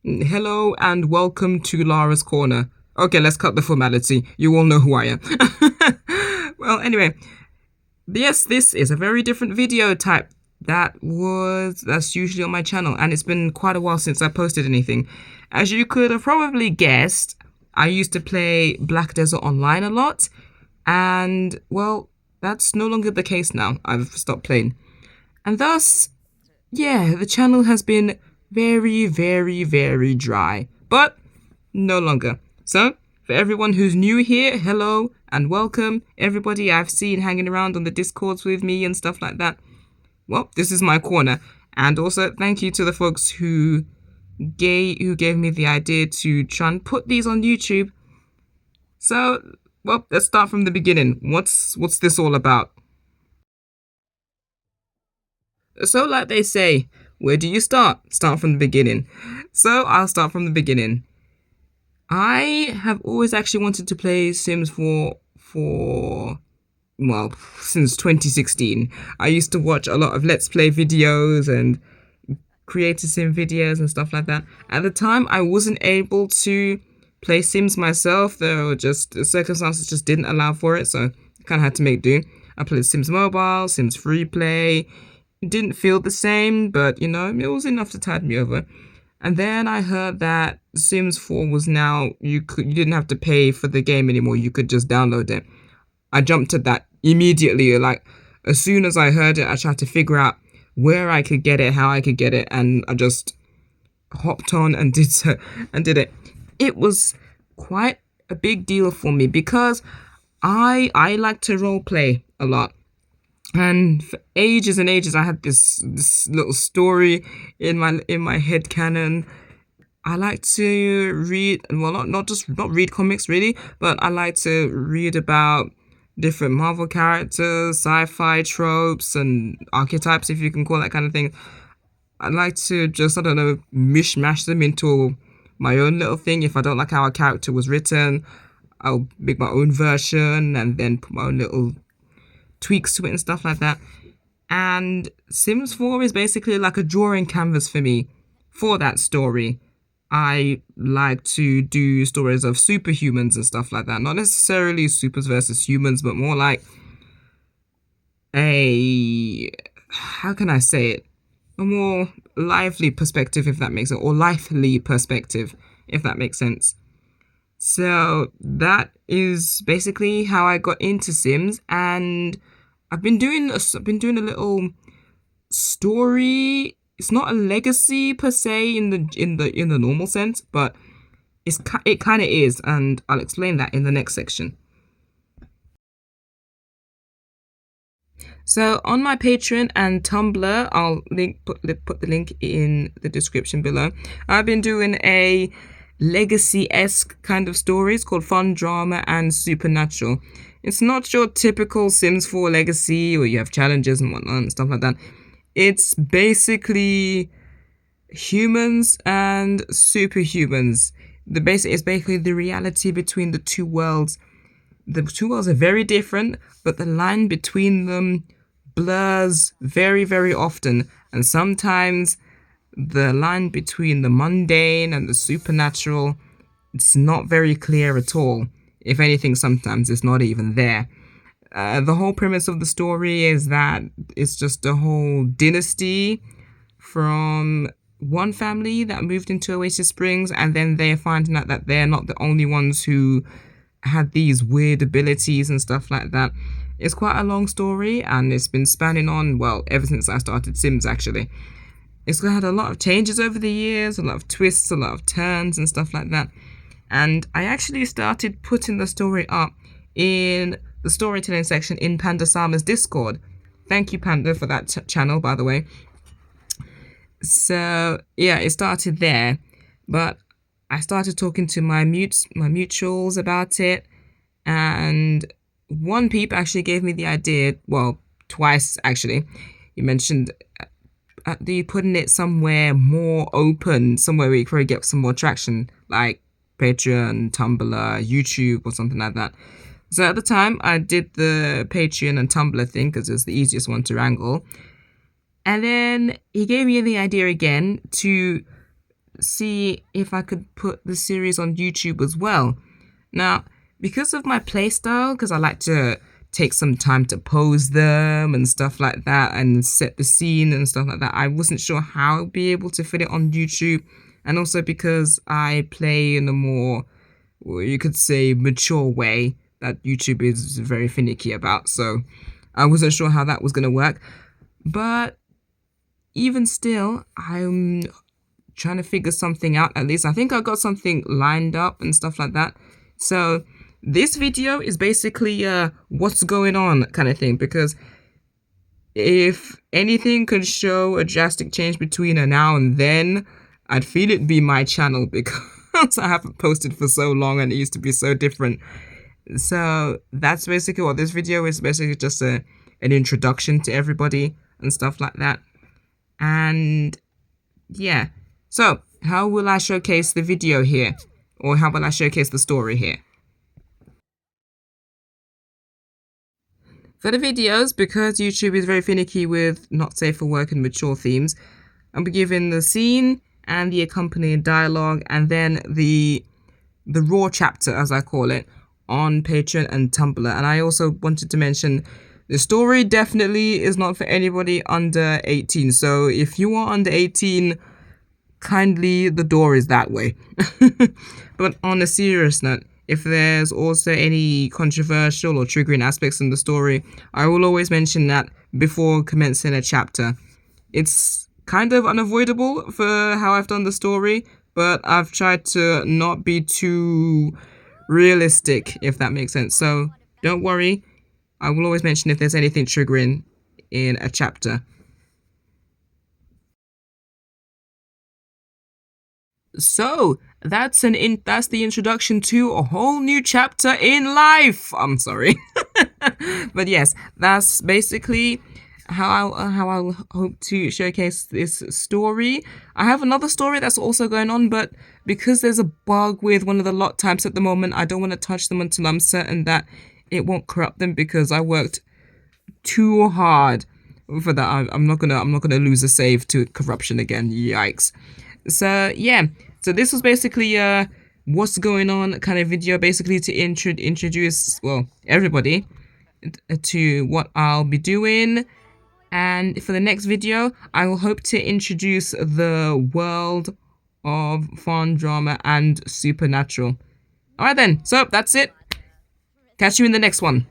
Hello and welcome to Lara's Corner. Okay, let's cut the formality. You all know who I am. Well, anyway, yes, this is a very different video type that's usually on my channel, and it's been quite a while since I posted anything. As you could have probably guessed, I used to play Black Desert Online a lot, and well, that's no longer the case now. I've stopped playing. And thus, yeah, the channel has been very, very, very dry, but no longer. So, for everyone who's new here, hello and welcome. Everybody I've seen hanging around on the Discords with me and stuff like that. Well, this is my corner. And also, thank you to the folks who gave me the idea to try and put these on YouTube. So, well, let's start from the beginning. What's this all about? So, like they say, where do you start? Start from the beginning. So, I'll start from the beginning. I have always actually wanted to play Sims well, since 2016. I used to watch a lot of Let's Play videos and Creator Sim videos and stuff like that. At the time, I wasn't able to play Sims myself. There were just the circumstances just didn't allow for it, so I kind of had to make do. I played Sims Mobile, Sims Free Play. It didn't feel the same, but you know, it was enough to tide me over. And then I heard that Sims 4 was now you didn't have to pay for the game anymore. You could just download it. I jumped at that immediately. Like as soon as I heard it, I tried to figure out where I could get it, how I could get it, and I just hopped on and did it. It was quite a big deal for me because I like to role play a lot. And for ages and ages, I had this little story in my head canon. I like to read, well, not read comics really, but I like to read about different Marvel characters, sci-fi tropes, and archetypes, if you can call that kind of thing. I like to just, I don't know, mishmash them into my own little thing. If I don't like how a character was written, I'll make my own version and then put my own little tweaks to it and stuff like that. And Sims 4 is basically like a drawing canvas for me for that story. I like to do stories of superhumans and stuff like that. Not necessarily supers versus humans, but more like how can I say it? A more lively perspective, if that makes sense, or lively perspective, if that makes sense. So that is basically how I got into Sims, and I've been doing a little story. It's not a legacy per se in the normal sense, but it kind of is, and I'll explain that in the next section. So on my Patreon and Tumblr, I'll put the link in the description below. I've been doing a legacy-esque kind of stories called Fun, Drama, and Supernatural. It's not your typical Sims 4 legacy where you have challenges and whatnot and stuff like that. It's basically humans and superhumans. It's basically the reality between the two worlds. The two worlds are very different, but the line between them blurs very, very often. And sometimes the line between the mundane and the supernatural, it's not very clear at all. If anything, sometimes it's not even there. The whole premise of the story is that it's just a whole dynasty from one family that moved into Oasis Springs, and then they're finding out that they're not the only ones who had these weird abilities and stuff like that. It's quite a long story, and it's been spanning on, well, ever since I started Sims, actually. It's had a lot of changes over the years, a lot of twists, a lot of turns and stuff like that. And I actually started putting the story up in the storytelling section in Panda Sama's Discord. Thank you, Panda, for that channel, by the way. So, yeah, it started there. But I started talking to my mutuals about it. And one peep actually gave me the idea, well, twice, actually. He mentioned putting it somewhere more open, somewhere where you probably get some more traction, like Patreon, Tumblr, YouTube, or something like that. So at the time, I did the Patreon and Tumblr thing because it was the easiest one to wrangle. And then he gave me the idea again to see if I could put the series on YouTube as well. Now, because of my playstyle, because I like to take some time to pose them and stuff like that and set the scene and stuff like that, I wasn't sure how I'd be able to fit it on YouTube. And also because I play in a more, well, you could say, mature way that YouTube is very finicky about. So I wasn't sure how that was going to work. But even still, I'm trying to figure something out. At least I think I got something lined up and stuff like that. So this video is basically what's going on kind of thing, because if anything could show a drastic change between a now and then, I'd feel it'd be my channel, because I haven't posted for so long and it used to be so different. So that's basically what this video is. Basically just an introduction to everybody and stuff like that. And yeah, so how will I showcase the video here? Or how will I showcase the story here? For the videos, because YouTube is very finicky with not safe for work and mature themes, I'll be giving the scene and the accompanying dialogue, and then the raw chapter, as I call it, on Patreon and Tumblr. And I also wanted to mention the story definitely is not for anybody under 18. So if you are under 18, kindly, the door is that way. But on a serious note, if there's also any controversial or triggering aspects in the story, I will always mention that before commencing a chapter. It's kind of unavoidable for how I've done the story, but I've tried to not be too realistic, if that makes sense. So don't worry, I will always mention if there's anything triggering in a chapter. So that's the introduction to a whole new chapter in life. I'm sorry. But yes, that's basically how I'll hope to showcase this story. I have another story that's also going on, but because there's a bug with one of the lot types at the moment, I don't want to touch them until I'm certain that it won't corrupt them, because I worked too hard for that. I'm not gonna lose a save to corruption again. Yikes. So yeah, so this was basically what's going on kind of video, basically to introduce, well, everybody to what I'll be doing. And for the next video, I will hope to introduce the world of fun, drama, and supernatural. Alright then, so that's it. Catch you in the next one.